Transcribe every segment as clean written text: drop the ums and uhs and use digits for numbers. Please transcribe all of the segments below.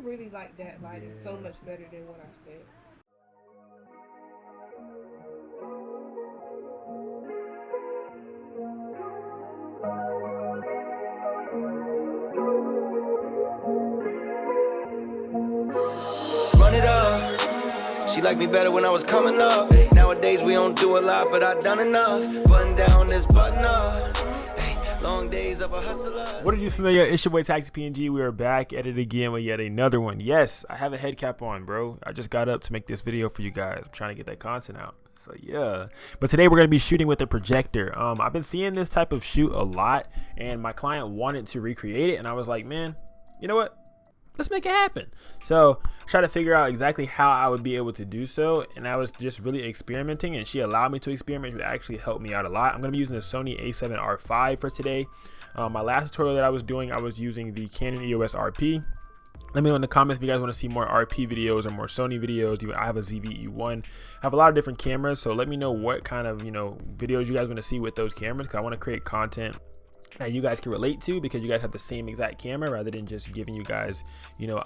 really like that lighting so much better than what I said. Run it up. She liked me better when I was coming up. Nowadays we don't do a lot, but I done enough. Button down this button up. Long days of a hustler. What are you familiar? It's your boy Taxi Png. We are back at it again with yet another one. Yes, I have a head cap on, bro. I just got up to make this video for you guys. I'm trying to get that content out. So yeah. But today we're gonna be shooting with a projector. I've been seeing this type of shoot a lot, and my client wanted to recreate it, and I was like, man, you know what? Let's make it happen. So try to figure out exactly how I would be able to do so, and I was just really experimenting, and she allowed me to experiment. It actually helped me out a lot. I'm going to be using the Sony a7R5 for today. My last tutorial that I was doing, I was using the Canon EOS RP. Let me know in the comments if you guys want to see more RP videos or more Sony videos. I have a ZV-E1. I have a lot of different cameras, so let me know what kind of videos you guys want to see with those cameras, because I want to create content that you guys can relate to, because you guys have the same exact camera, rather than just giving you guys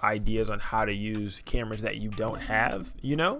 ideas on how to use cameras that you don't have.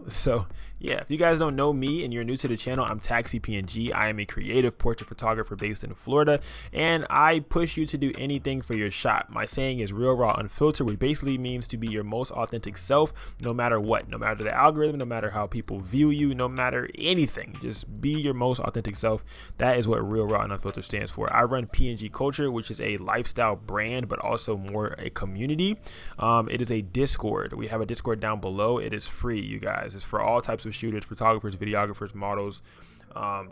So yeah, if you guys don't know me and you're new to the channel, I'm Taxi Png. I am a creative portrait photographer based in Florida, and I push you to do anything for your shot. My saying is real, raw, unfiltered, which basically means to be your most authentic self, no matter what, no matter the algorithm, no matter how people view you, no matter anything. Just be your most authentic self. That is what real, raw, and unfiltered stands for. I run Png Kulture, which is a lifestyle brand, but also more a community. It is a Discord. We have a Discord down below. It is free, you guys. It's for all types of shooters, photographers, videographers, models,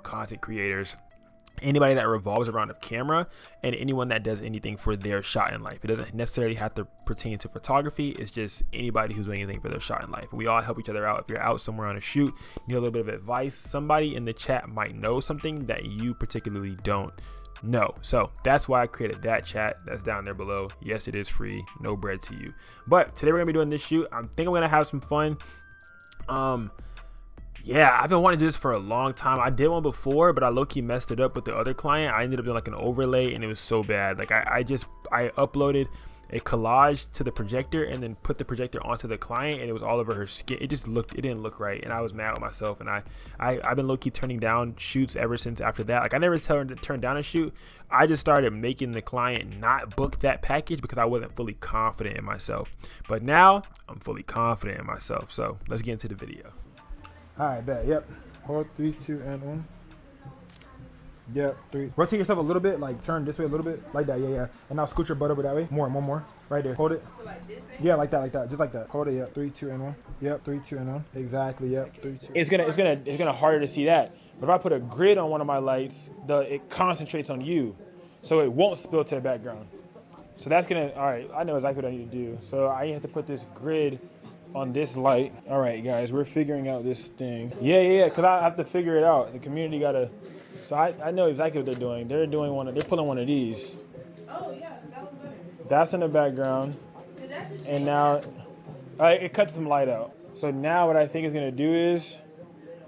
content creators, anybody that revolves around a camera, and anyone that does anything for their shot in life. It doesn't necessarily have to pertain to photography. It's just anybody who's doing anything for their shot in life. We all help each other out. If you're out somewhere on a shoot, need a little bit of advice, somebody in the chat might know something that you particularly don't know. So that's why I created that chat. That's down there below. Yes, it is free, no bread to you. But today we're gonna be doing this shoot. I think I'm gonna have some fun. Yeah, I've been wanting to do this for a long time. I did one before, but I low-key messed it up with the other client. I ended up doing like an overlay, and it was so bad. Like I uploaded a collage to the projector and then put the projector onto the client, and it was all over her skin. It didn't look right, and I was mad with myself. And I've been low-key turning down shoots ever since after that. Like I never turned down a shoot. I just started making the client not book that package because I wasn't fully confident in myself. But now I'm fully confident in myself. So let's get into the video. All right, bet. Yep. Hold 3, 2, and 1. Yep, 3. Rotate yourself a little bit, like turn this way a little bit, like that. Yeah. And now scoot your butt over that way. More. Right there. Hold it. Like this thing? Yeah, like that, just like that. Hold it. Yep. 3, 2, and 1. Yep. 3, 2, and 1. Exactly. Yep. 3, 2. It's gonna harder to see that. But if I put a grid on one of my lights, it concentrates on you, so it won't spill to the background. So that's gonna. All right, I know exactly what I need to do. So I have to put this grid on this light. All right, guys, we're figuring out this thing. Yeah, because I have to figure it out. The community gotta. So I know exactly what they're doing. They're pulling one of these. Oh yeah, that was better. That's in the background, Did that just and now it cuts some light out. So now what I think is gonna do is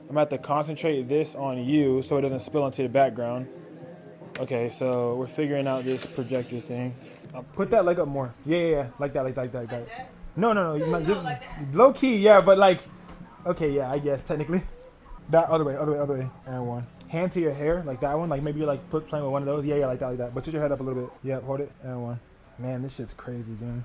I'm gonna have to concentrate this on you so it doesn't spill into the background. Okay, so we're figuring out this projector thing. Put that leg up more. Yeah. Like that. like that? No. You might just like that? low key. Yeah, but like, okay, yeah, I guess technically. That other way, and 1. Hand to your hair, like that one. Like maybe you're like playing with one of those. Yeah, like that. But put your head up a little bit. Yep, hold it, and 1. Man, this shit's crazy, Jen.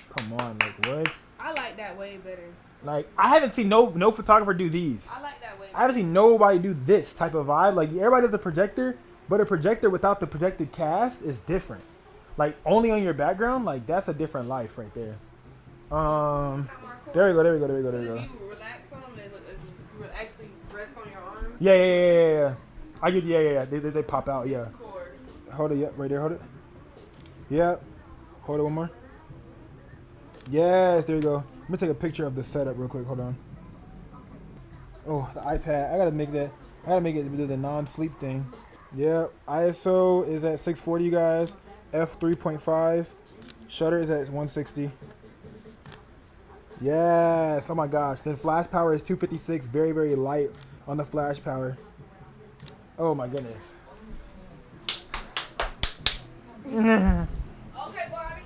Come on, like what? I like that way better. Like I haven't seen no photographer do these. I like that way better. I haven't seen nobody do this type of vibe. Like everybody does the projector, but a projector without the projected cast is different. Like only on your background, like that's a different life right there. There we go. If you relax on them, you actually rest on your arm. Yeah. I get yeah. They pop out. Yeah. Cord. Hold it. Yep. Right there. Hold it. Yep. Hold it one more. Yes. There you go. Let me take a picture of the setup real quick. Hold on. Oh, the iPad. I gotta make it do the non-sleep thing. Yep. ISO is at 640, you guys. F 3.5. Shutter is at 160. Yes. Oh my gosh. Then flash power is 256. Very, very light on the flash power. Oh my goodness. Okay, Bobby.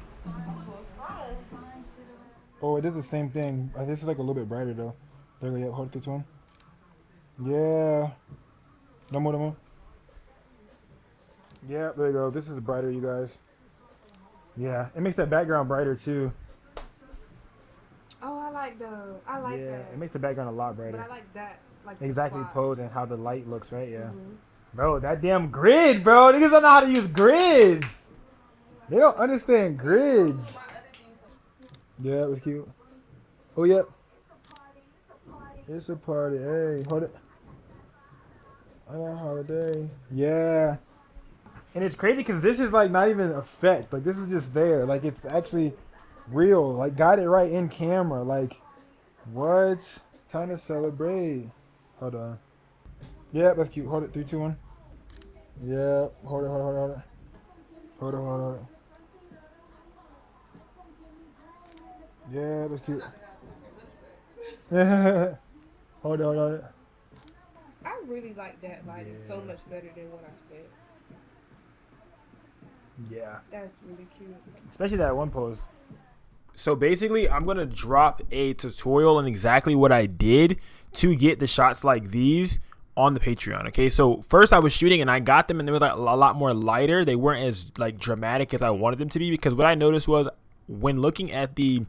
Oh, it is the same thing. This is like a little bit brighter though. There we go. Yeah, hold this one. Yeah. No more, no more. Yeah, there you go. This is brighter, you guys. Yeah, it makes that background brighter too. Oh, I like that. It makes the background a lot brighter. But I like that. Like Exactly, the spot. pose and how the light looks, right? Yeah. Bro, that damn grid, bro. Niggas don't know how to use grids. They don't understand grids. Yeah, it was cute. Oh, yeah. It's a party. Hey, hold it. On a holiday. Yeah. And it's crazy because this is like not even effect. Like this is just there. Like it's actually real. Like got it right in camera. Like what? Time to celebrate. Hold on. Yeah, that's cute. Hold it. 3, 2, 1. Yeah. Hold it. Hold it. Hold it. Hold it. Hold it. Hold it. Hold it. Yeah, that's cute. Hold it. Hold it. Hold it. I really like that lighting so much better than what I said. Yeah. That's really cute. Especially that one pose. So basically, I'm going to drop a tutorial on exactly what I did to get the shots like these on the Patreon. Okay, so first I was shooting and I got them and they were like a lot more lighter. They weren't as like dramatic as I wanted them to be, because what I noticed was when looking at the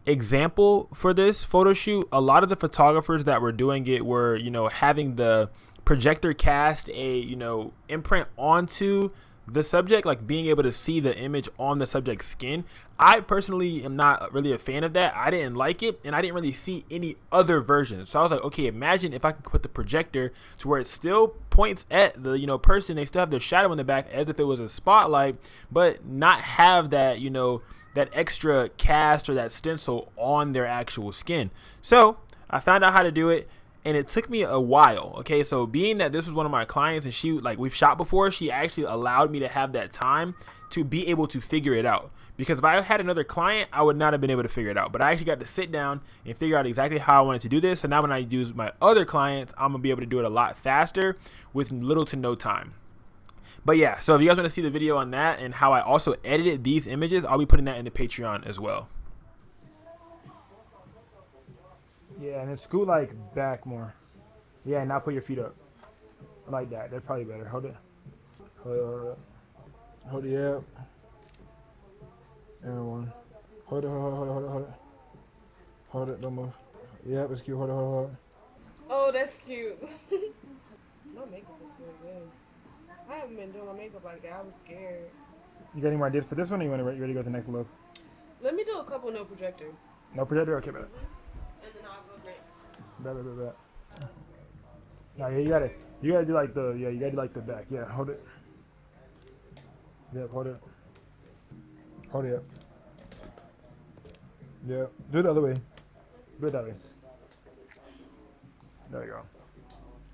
example for this photo shoot, a lot of the photographers that were doing it were, you know, having the projector cast a, you know, imprint onto the subject, like being able to see the image on the subject's skin. I personally am not really a fan of that. I didn't like it, and I didn't really see any other versions. So I was like, okay, imagine if I can put the projector to where it still points at the, you know, person. They still have their shadow in the back as if it was a spotlight, but not have that, you know, that extra cast or that stencil on their actual skin. So I found out how to do it, and it took me a while. Okay, so being that this was one of my clients and she, like, we've shot before, she actually allowed me to have that time to be able to figure it out. Because if I had another client, I would not have been able to figure it out. But I actually got to sit down and figure out exactly how I wanted to do this. So now when I use my other clients, I'm gonna be able to do it a lot faster with little to no time. But yeah, so if you guys want to see the video on that and how I also edited these images, I'll be putting that in the Patreon as well. Yeah, and then scoot like back more. Yeah, and now put your feet up. Like that. That's probably better. Hold it. Hold it. Hold it. Hold it. Yeah. And one. Hold it. Hold it. Hold it. Hold it. Hold it. Hold it. Don't move. Yeah, it's cute. Hold it. Hold it. Hold it. Oh, that's cute. My makeup looks really good. I haven't been doing my makeup like that. I was scared. You got any more ideas for this one, or you ready to go to the next look? Let me do a couple no projector. No projector? Okay, better. And then I'll go next. Better. Nah, yeah, you gotta do like you gotta do like the back. Yeah, hold it. Yep, hold it. Hold it up. Yeah, do it the other way. Do it that way. There you go.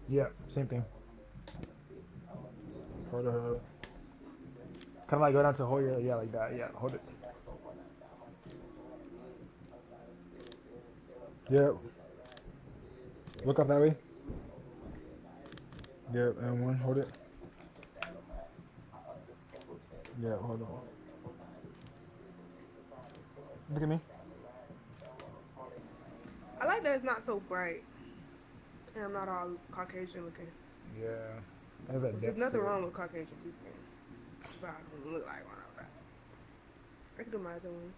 Yeah, same thing. Hold it, hold it. Kind of like go down to hold your, yeah, like that. Yeah, hold it. Yep. Look up that way. Yep, and one, hold it. Yeah, hold on. Look at me. I like that it's not so bright. And I'm not all Caucasian looking. Yeah. There's nothing wrong with Caucasian people. But I don't look like one of that. I can do my other one.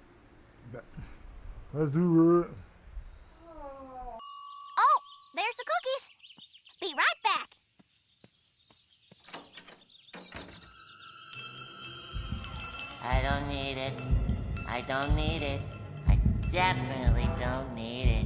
Let's do it. Oh, there's the cookies. Be right back. I don't need it. I don't need it. I definitely don't need it.